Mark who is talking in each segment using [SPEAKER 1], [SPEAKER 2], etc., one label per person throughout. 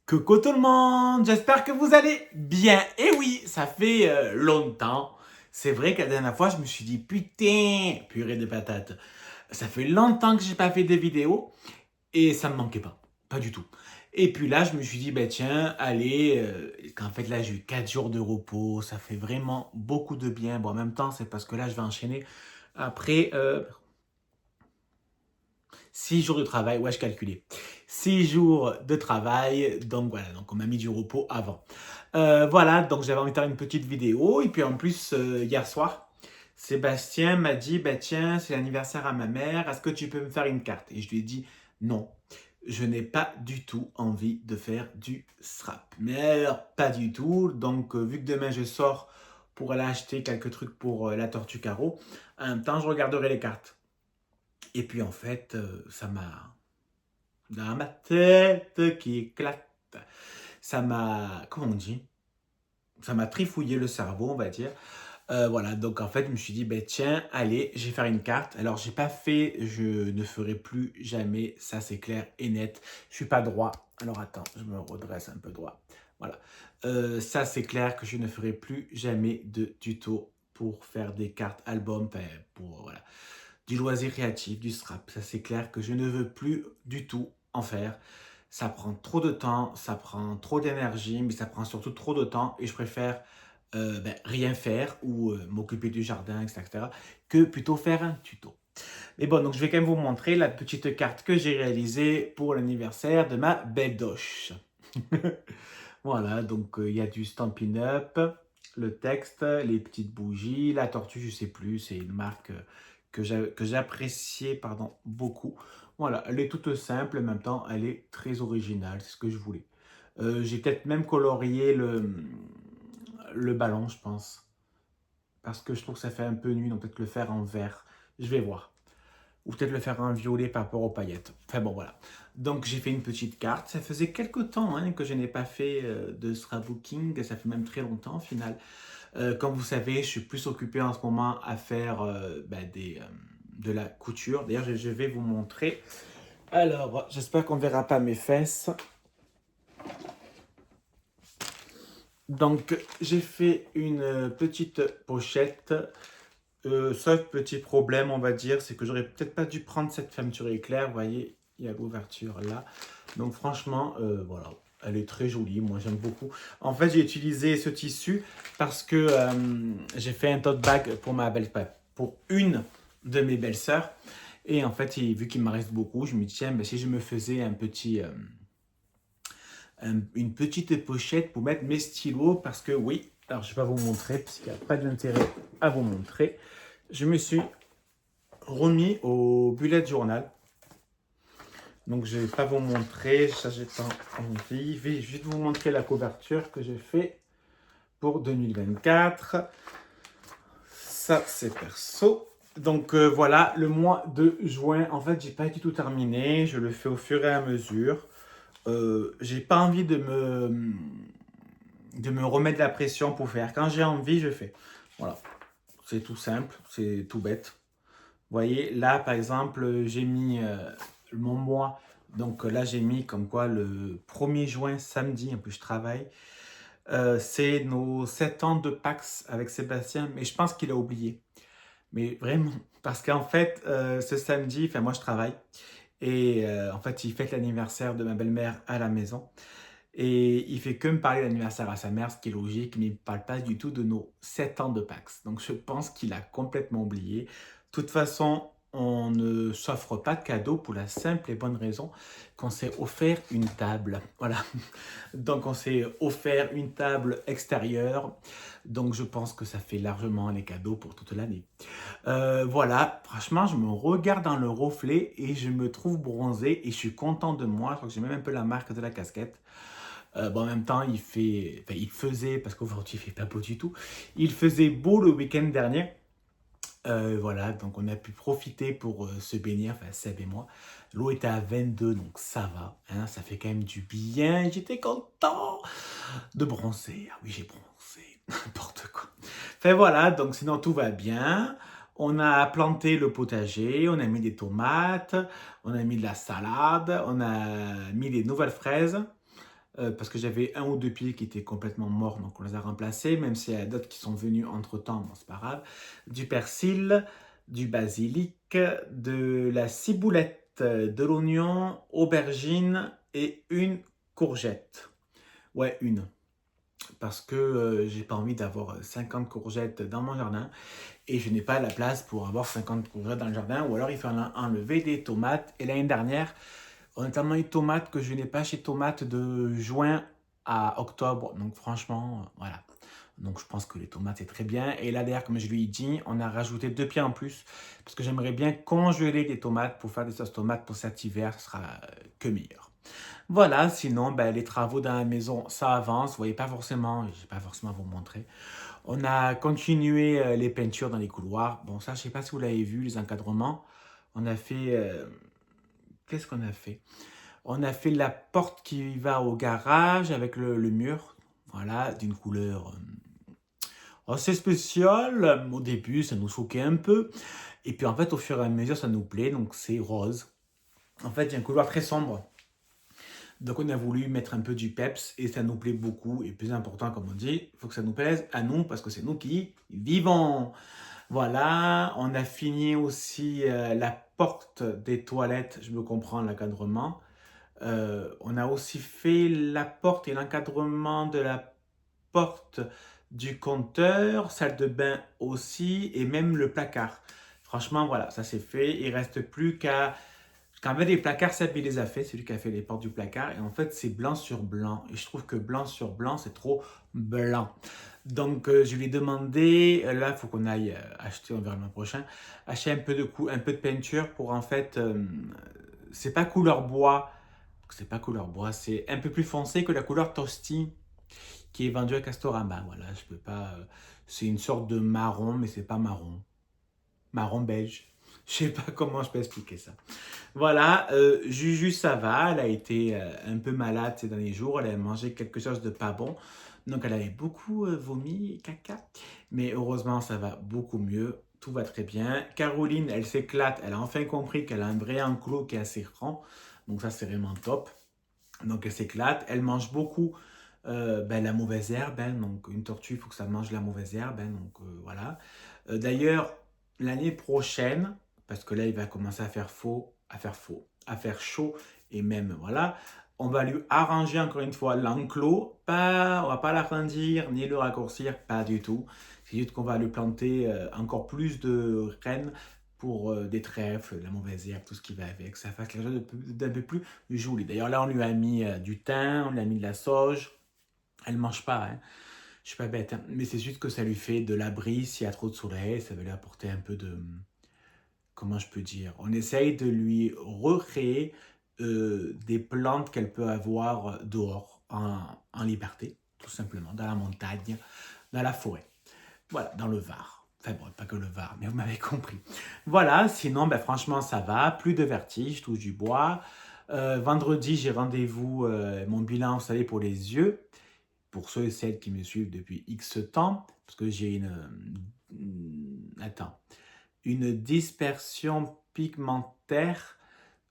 [SPEAKER 1] Coucou tout le monde, j'espère que vous allez bien. Et oui, ça fait longtemps. C'est vrai que la dernière fois, je me suis dit, putain, purée de patates. Ça fait longtemps que j'ai pas fait de vidéos et ça me manquait pas. Pas du tout. Et puis là, je me suis dit, bah tiens, allez, qu'en fait là, j'ai eu 4 jours de repos. Ça fait vraiment beaucoup de bien. Bon, en même temps, c'est parce que là, je vais enchaîner après 6 jours de travail. Ouais, je calculais. 6 jours de travail. Donc voilà, donc on m'a mis du repos avant. Voilà, donc j'avais envie de faire une petite vidéo. Et puis en plus, hier soir, Sébastien m'a dit, bah tiens, c'est l'anniversaire à ma mère, est-ce que tu peux me faire une carte? Et je lui ai dit, non, je n'ai pas du tout envie de faire du scrap. Mais alors, pas du tout. Donc, vu que demain je sors pour aller acheter quelques trucs pour la tortue carreau, en même temps, je regarderai les cartes. Et puis en fait, ça m'a... Dans ma tête qui éclate. Ça m'a... Comment on dit? Ça m'a trifouillé le cerveau, on va dire. Voilà, donc en fait, je me suis dit, ben tiens, allez, je vais faire une carte. Alors, j'ai pas fait, je ne ferai plus jamais, ça c'est clair et net. Je suis pas droit. Alors attends, je me redresse un peu droit. Voilà. Ça c'est clair que je ne ferai plus jamais de tuto pour faire des cartes albums, enfin, pour voilà, du loisir créatif, du scrap. Ça c'est clair que je ne veux plus du tout en faire. Ça prend trop de temps, ça prend trop d'énergie, mais ça prend surtout trop de temps et je préfère rien faire ou m'occuper du jardin, etc. que plutôt faire un tuto. Mais bon, donc je vais quand même vous montrer la petite carte que j'ai réalisée pour l'anniversaire de ma belle doche. Voilà, donc il y a du Stampin' Up, le texte, les petites bougies, la tortue, je sais plus, c'est une marque que j'appréciais pardon, beaucoup. Voilà, elle est toute simple, en même temps, elle est très originale, c'est ce que je voulais. J'ai peut-être même colorié le ballon, je pense. Parce que je trouve que ça fait un peu nuit, donc peut-être le faire en vert. Je vais voir. Ou peut-être le faire en violet par rapport aux paillettes. Enfin bon, voilà. Donc j'ai fait une petite carte. Ça faisait quelques temps hein, que je n'ai pas fait de scrapbooking. Ça fait même très longtemps au final. Comme vous savez, je suis plus occupé en ce moment à faire de la couture. D'ailleurs, je vais vous montrer. Alors, j'espère qu'on ne verra pas mes fesses. Donc, j'ai fait une petite pochette. Sauf petit problème, on va dire, c'est que j'aurais peut-être pas dû prendre cette fermeture éclair. Vous voyez, il y a l'ouverture là. Donc franchement, voilà, elle est très jolie. Moi, j'aime beaucoup. En fait, j'ai utilisé ce tissu parce que j'ai fait un tote bag pour ma belle, pour une de mes belles-sœurs. Et en fait, vu qu'il me reste beaucoup, je me dis, tiens, ben, si je me faisais un petit, une petite pochette pour mettre mes stylos, parce que oui, alors je vais pas vous montrer, parce qu'il n'y a pas d'intérêt à vous montrer. Je me suis remis au bullet journal. Donc je ne vais pas vous montrer, ça j'ai pas envie. Je vais juste vous montrer la couverture que j'ai fait pour 2024. Ça c'est perso. Donc voilà, le mois de juin, en fait j'ai pas du tout terminé, je le fais au fur et à mesure. J'ai pas envie de me remettre la pression pour faire. Quand j'ai envie, je fais. Voilà, c'est tout simple, c'est tout bête. Vous voyez, là, par exemple, j'ai mis mon mois. Donc là, j'ai mis comme quoi le 1er juin, samedi, en plus je travaille. C'est nos 7 ans de Pax avec Sébastien, mais je pense qu'il a oublié. Mais vraiment, parce qu'en fait, ce samedi, enfin moi je travaille. Et en fait, il fête l'anniversaire de ma belle-mère à la maison. Et il fait que me parler de l'anniversaire à sa mère, ce qui est logique, mais il ne parle pas du tout de nos 7 ans de Pax. Donc je pense qu'il a complètement oublié. De toute façon, on ne s'offre pas de cadeau pour la simple et bonne raison qu'on s'est offert une table. Voilà. Donc on s'est offert une table extérieure. Donc je pense que ça fait largement les cadeaux pour toute l'année. Voilà, franchement, je me regarde dans le reflet et je me trouve bronzé et je suis content de moi. Je crois que j'ai même un peu la marque de la casquette. Bon, en même temps, il faisait, parce qu'aujourd'hui il fait pas beau du tout, il faisait beau le week-end dernier. Voilà, donc on a pu profiter pour se baigner, enfin Seb et moi. L'eau était à 22, donc ça va, hein, ça fait quand même du bien. J'étais content de bronzer. Ah oui, j'ai bronzé, n'importe quoi. Enfin voilà, donc sinon tout va bien. On a planté le potager, on a mis des tomates, on a mis de la salade, on a mis des nouvelles fraises. parce que j'avais un ou deux pieds qui étaient complètement morts, donc on les a remplacés, même s'il y a d'autres qui sont venus entre-temps, bon, c'est pas grave. Du persil, du basilic, de la ciboulette, de l'oignon, aubergine et une courgette. Ouais, une. Parce que j'ai pas envie d'avoir 50 courgettes dans mon jardin et je n'ai pas la place pour avoir 50 courgettes dans le jardin, ou alors il faut enlever des tomates. Et l'année dernière, on a tellement eu de tomates que je n'ai pas chez tomates de juin à octobre. Donc franchement, voilà. Donc je pense que les tomates c'est très bien. Et là d'ailleurs, comme je lui ai dit, on a rajouté 2 pieds en plus parce que j'aimerais bien congeler des tomates pour faire des sauces tomates pour cet hiver, ce sera que meilleur. Voilà, sinon ben, les travaux dans la maison, ça avance. Vous voyez pas forcément, je ne vais pas forcément vous montrer. On a continué les peintures dans les couloirs. Bon, ça, je ne sais pas si vous l'avez vu, les encadrements. On a fait... qu'est-ce qu'on a fait? On a fait la porte qui va au garage avec le mur. Voilà, d'une couleur assez spéciale. Au début, ça nous choquait un peu. Et puis en fait, au fur et à mesure, ça nous plaît. Donc c'est rose. En fait, il y a un couloir très sombre. Donc on a voulu mettre un peu du peps et ça nous plaît beaucoup. Et plus important, comme on dit, il faut que ça nous plaise à nous parce que c'est nous qui vivons. Voilà, on a fini aussi la porte des toilettes, je me comprends, l'encadrement. On a aussi fait la porte et l'encadrement de la porte du compteur, salle de bain aussi et même le placard. Franchement, voilà, ça c'est fait. Il reste plus qu'à quand fait, les placards, Seb, il les a fait, c'est lui qui a fait les portes du placard. Et en fait, c'est blanc sur blanc. Et je trouve que blanc sur blanc, c'est trop blanc. Donc, je lui ai demandé, là, il faut qu'on aille acheter, on verra le mois prochain, acheter un peu de peinture pour en fait, c'est pas couleur bois, c'est pas couleur bois, c'est un peu plus foncé que la couleur Toasty qui est vendue à Castorama. Voilà, je peux pas, c'est une sorte de marron, mais c'est pas marron. Marron beige. Je sais pas comment je peux expliquer ça. Voilà, Juju, ça va. Elle a été un peu malade ces derniers jours. Elle a mangé quelque chose de pas bon. Donc, elle avait beaucoup vomi, caca. Mais heureusement, ça va beaucoup mieux. Tout va très bien. Caroline, elle s'éclate. Elle a enfin compris qu'elle a un vrai enclos qui est assez grand. Donc, ça, c'est vraiment top. Donc, elle s'éclate. Elle mange beaucoup ben, la mauvaise herbe. Hein. Donc, une tortue, il faut que ça mange la mauvaise herbe. Hein. Donc, voilà. D'ailleurs, l'année prochaine, parce que là, il va commencer à faire chaud, et même, voilà, on va lui arranger encore une fois l'enclos. Pas, on va pas l'agrandir ni le raccourcir, pas du tout. C'est juste qu'on va lui planter encore plus de graines pour des trèfles, la mauvaise herbe, tout ce qui va avec. Ça fasse quelque chose d'un peu plus joli. D'ailleurs, là, on lui a mis du thym, on lui a mis de la sauge. Elle ne mange pas, hein. Je suis pas bête, hein. Mais c'est juste que ça lui fait de l'abri s'il y a trop de soleil, ça va lui apporter un peu de... Comment je peux dire? On essaye de lui recréer des plantes qu'elle peut avoir dehors, en liberté, tout simplement, dans la montagne, dans la forêt. Voilà, dans le Var. Enfin bon, pas que le Var, mais vous m'avez compris. Voilà, sinon, ben, franchement, ça va. Plus de vertige, je touche du bois. Vendredi, j'ai rendez-vous, mon bilan, vous savez, pour les yeux pour ceux et celles qui me suivent depuis X temps, parce que j'ai une dispersion pigmentaire.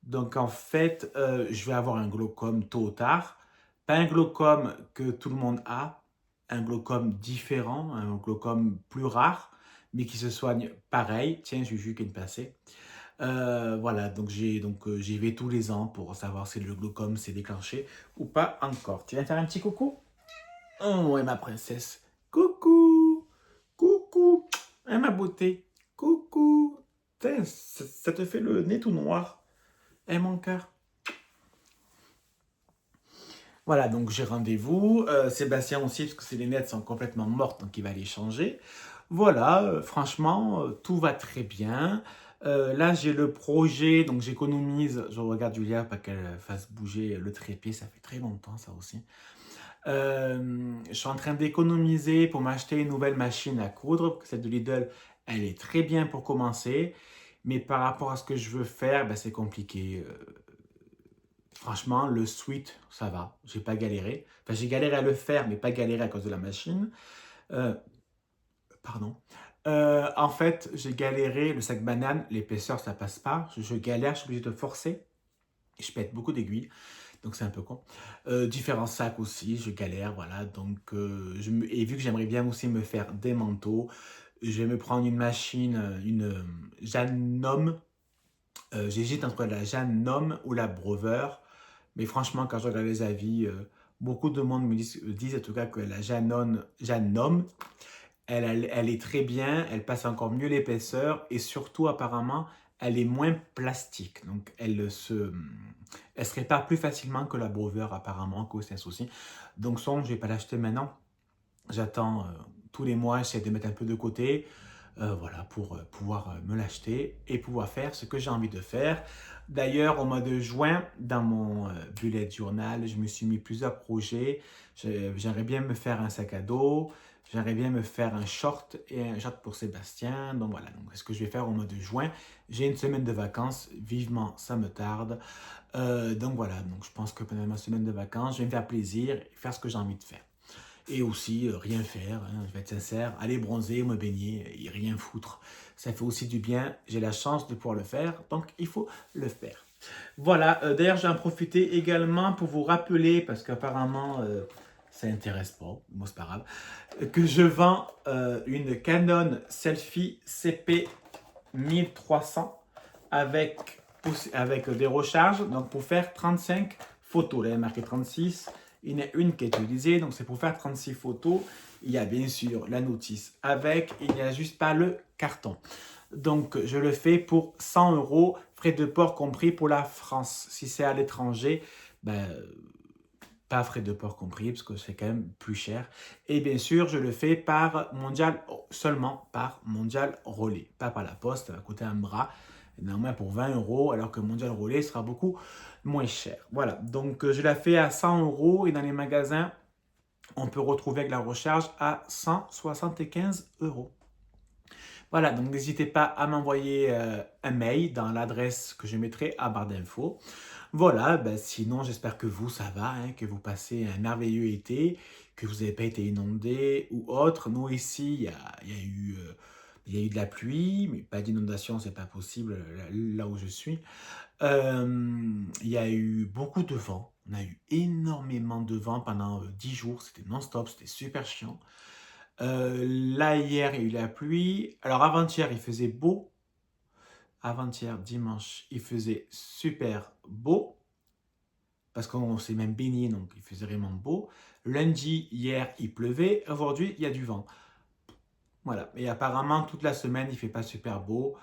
[SPEAKER 1] Donc en fait, je vais avoir un glaucome tôt ou tard. Pas un glaucome que tout le monde a, un glaucome différent, un glaucome plus rare, mais qui se soigne pareil. Tiens, Juju qui est passé. Voilà, donc j'y vais tous les ans pour savoir si le glaucome s'est déclenché ou pas encore. Tu viens faire un petit coucou? Oh, ouais, ma princesse. Coucou. Coucou. Hein, ma beauté. Coucou. Tain, ça te fait le nez tout noir. Hein, mon cœur. Voilà, donc j'ai rendez-vous. Sébastien aussi, parce que ses lunettes sont complètement mortes, donc il va les changer. Voilà, franchement, tout va très bien. Là, j'ai le projet, donc j'économise. Je regarde Julia, pas qu'elle fasse bouger le trépied, ça fait très longtemps, ça aussi. Je suis en train d'économiser pour m'acheter une nouvelle machine à coudre. Celle de Lidl, elle est très bien pour commencer. Mais par rapport à ce que je veux faire, ben, c'est compliqué. Franchement, le sweat, ça va. J'ai pas galéré. Enfin, j'ai galéré à le faire, mais pas galéré à cause de la machine. Euh, pardon. En fait, j'ai galéré. Le sac banane, l'épaisseur, ça passe pas. Je galère, je suis obligé de forcer. Et je pète beaucoup d'aiguilles. donc c'est un peu con. Différents sacs aussi, je galère, voilà. Donc, et vu que j'aimerais bien aussi me faire des manteaux, je vais me prendre une machine, une Janome. J'hésite entre la Janome ou la Brover. Mais franchement, quand je regarde les avis, beaucoup de monde disent en tout cas que la Janome, elle est très bien, elle passe encore mieux l'épaisseur et surtout apparemment, elle est moins plastique. Donc elle se répare plus facilement que la Brover apparemment, que c'est un souci. Donc je ne vais pas l'acheter maintenant. J'attends tous les mois, j'essaie de mettre un peu de côté. Voilà, pour pouvoir me l'acheter et pouvoir faire ce que j'ai envie de faire. D'ailleurs, au mois de juin, dans mon bullet journal, je me suis mis plusieurs projets. J'aimerais bien me faire un sac à dos, j'aimerais bien me faire un short et un short pour Sébastien. Donc voilà, donc c'est ce que je vais faire au mois de juin. J'ai une semaine de vacances, vivement, ça me tarde. Donc voilà, donc je pense que pendant ma semaine de vacances, je vais me faire plaisir et faire ce que j'ai envie de faire. Et aussi, rien faire, hein, je vais être sincère, aller bronzer, me baigner et rien foutre. Ça fait aussi du bien, j'ai la chance de pouvoir le faire, donc il faut le faire. Voilà, d'ailleurs, je vais en profiter également pour vous rappeler, parce qu'apparemment, ça n'intéresse pas, moi c'est pas grave, que je vends une Canon Selfie CP 1300 avec des recharges, donc pour faire 35 photos. Là, il y a marqué 36. Il y en a une qui est utilisée, donc c'est pour faire 36 photos. Il y a bien sûr la notice avec, il n'y a juste pas le carton. Donc, je le fais pour 100 €, frais de port compris pour la France. Si c'est à l'étranger, ben, pas frais de port compris, parce que c'est quand même plus cher. Et bien sûr, je le fais par Mondial, seulement par Mondial Relais. Pas par la poste, ça va coûter un bras. Néanmoins pour 20 €, alors que Mondial Relais sera beaucoup moins cher. Voilà, donc je la fais à 100 € et dans les magasins, on peut retrouver avec la recharge à 175 €. Voilà, donc n'hésitez pas à m'envoyer un mail dans l'adresse que je mettrai à barre d'infos. Voilà, ben sinon j'espère que vous, ça va, hein, que vous passez un merveilleux été, que vous n'avez pas été inondé ou autre. Nous ici, il y a eu de la pluie, mais pas d'inondation, c'est pas possible là où je suis. Il y a eu beaucoup de vent. On a eu énormément de vent pendant 10 jours. C'était non-stop, c'était super chiant. Là, hier, il y a eu la pluie. Alors, avant-hier, il faisait beau. Avant-hier, dimanche, il faisait super beau. Parce qu'on s'est même baigné, donc il faisait vraiment beau. Lundi, hier, il pleuvait. Aujourd'hui, il y a du vent. Voilà. Et apparemment, toute la semaine, il ne fait pas super beau.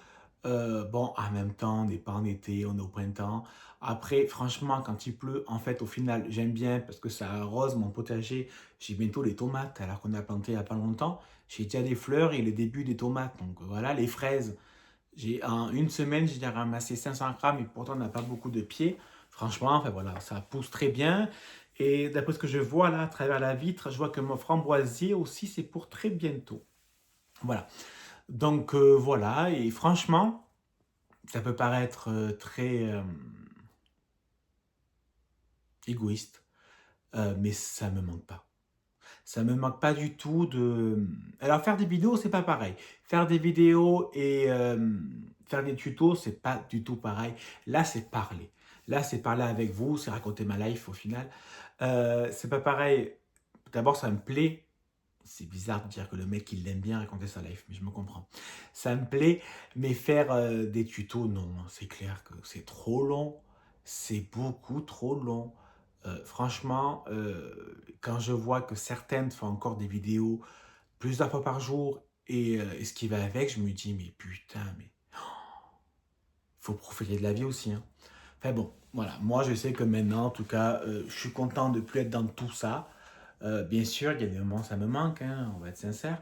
[SPEAKER 1] Bon, en même temps, on n'est pas en été, on est au printemps. Après, franchement, quand il pleut, en fait, au final, j'aime bien parce que ça arrose mon potager. J'ai bientôt les tomates, alors qu'on a planté il n'y a pas longtemps. J'ai déjà des fleurs et le début des tomates. Donc voilà, les fraises. En une semaine, j'ai déjà ramassé 500 grammes et pourtant, on n'a pas beaucoup de pieds. Franchement, enfin voilà, ça pousse très bien. Et d'après ce que je vois là, à travers la vitre, je vois que mon framboisier aussi, c'est pour très bientôt. Voilà. Donc voilà, et franchement, ça peut paraître très égoïste, mais ça me manque pas. Ça me manque pas du tout de... Alors faire des vidéos, c'est pas pareil. Faire des vidéos et faire des tutos, c'est pas du tout pareil. Là, c'est parler. Là, c'est parler avec vous, c'est raconter ma life au final. C'est pas pareil. D'abord, ça me plaît. C'est bizarre de dire que le mec, il aime bien raconter sa life, mais je me comprends. Ça me plaît, mais faire des tutos, non, c'est clair que c'est trop long. C'est beaucoup trop long. Franchement, quand je vois que certaines font encore des vidéos plusieurs fois par jour et ce qui va avec, je me dis, mais putain, mais faut profiter de la vie aussi, hein. Enfin bon, voilà, moi je sais que maintenant, en tout cas, je suis content de plus être dans tout ça. Bien sûr, il y a des moments, ça me manque, hein, on va être sincère,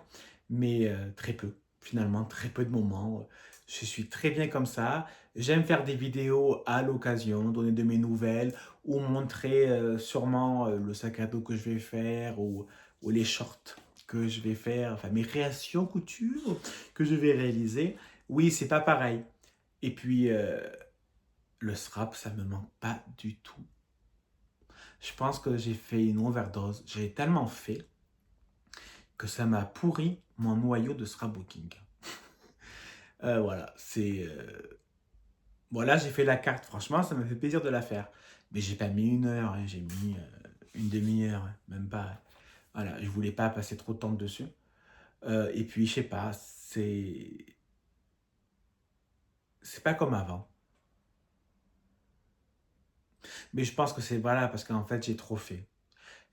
[SPEAKER 1] mais très peu, finalement, très peu de moments. Je suis très bien comme ça. J'aime faire des vidéos à l'occasion, donner de mes nouvelles ou montrer sûrement le sac à dos que je vais faire ou les shorts que je vais faire, enfin mes créations couture que je vais réaliser. Oui, c'est pas pareil. Et puis, le strap, ça me manque pas du tout. Je pense que j'ai fait une overdose. J'ai tellement fait que ça m'a pourri mon noyau de scrapbooking. Voilà, c'est... Voilà, j'ai fait la carte. Franchement, ça m'a fait plaisir de la faire. Mais j'ai pas mis 1 heure, hein, j'ai mis une demi-heure, hein, même pas. Voilà, je voulais pas passer trop de temps dessus. Et puis, je sais pas, c'est pas comme avant. Mais je pense que c'est voilà, parce qu'en fait, j'ai trop fait.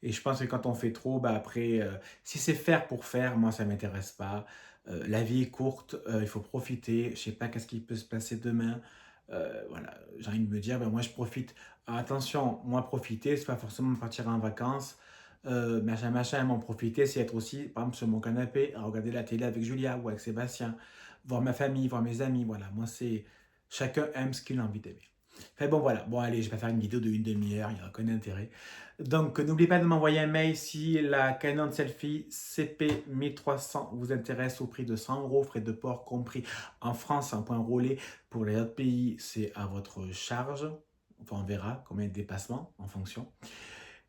[SPEAKER 1] Et je pense que quand on fait trop, bah après, si c'est faire pour faire, moi, ça m'intéresse pas. La vie est courte, il faut profiter. Je sais pas qu'est-ce qui peut se passer demain. Voilà, j'ai envie de me dire, ben moi, je profite. Attention, moi, profiter, c'est pas forcément partir en vacances, machin, machin. M'en profiter, c'est être aussi, par exemple, sur mon canapé, à regarder la télé avec Julia ou avec Sébastien, voir ma famille, voir mes amis. Voilà, moi, c'est chacun aime ce qu'il a envie d'aimer. Enfin bon, voilà. Bon, allez, je vais faire une vidéo de une demi-heure, il n'y a aucun intérêt. Donc, n'oubliez pas de m'envoyer un mail si la Canon Selfie CP1300 vous intéresse au prix de 100 €, frais de port compris en France, en point roulé. Pour les autres pays, c'est à votre charge. Enfin, on verra combien de dépassements en fonction.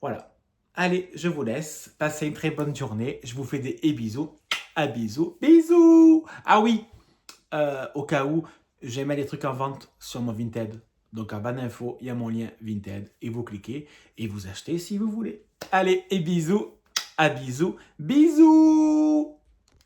[SPEAKER 1] Voilà. Allez, je vous laisse. Passez une très bonne journée. Je vous fais des bisous. À bisous. Bisous. Ah oui, au cas où, j'ai mis des trucs en vente sur mon Vinted. Donc en bas d'infos, il y a mon lien Vinted et vous cliquez et vous achetez si vous voulez. Allez, et bisous, à bisous, bisous!